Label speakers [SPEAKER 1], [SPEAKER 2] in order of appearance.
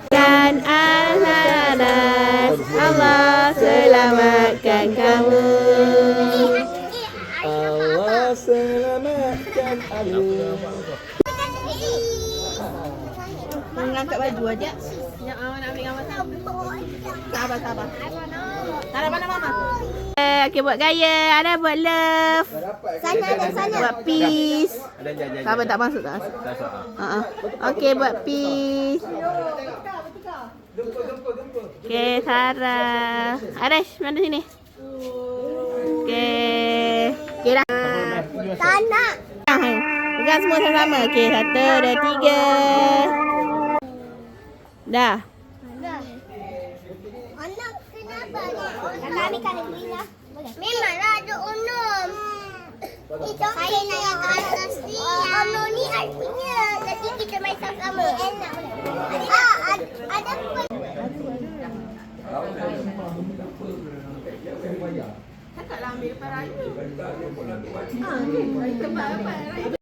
[SPEAKER 1] Dan Anas, Allah selamatkan kamu.
[SPEAKER 2] Allah selamatkan aku.
[SPEAKER 1] Mengangkat baju aja. Yang awak nak ambil gambar sabar. Tak ada mana mama. Okey, buat gaya. Ada buat love.
[SPEAKER 3] Sana.
[SPEAKER 1] Buat peace.
[SPEAKER 2] Ada
[SPEAKER 1] Sabar tak masuk tak? Okey, buat peace. Okey, Sarah. Arash, mana sini? Okey. Okey dah.
[SPEAKER 3] Tak nak.
[SPEAKER 1] Pegang semua sama-sama. Okey, 1, 2, 3. Dah.
[SPEAKER 3] Anak kenapa ni? Anak ni kan Lina. Memanglah ada Onum. Itu saya nak yang atas ni. Onum ni artinya nanti kita main sama-sama. Enak. Ada
[SPEAKER 1] Cakaplah ambil depan raya.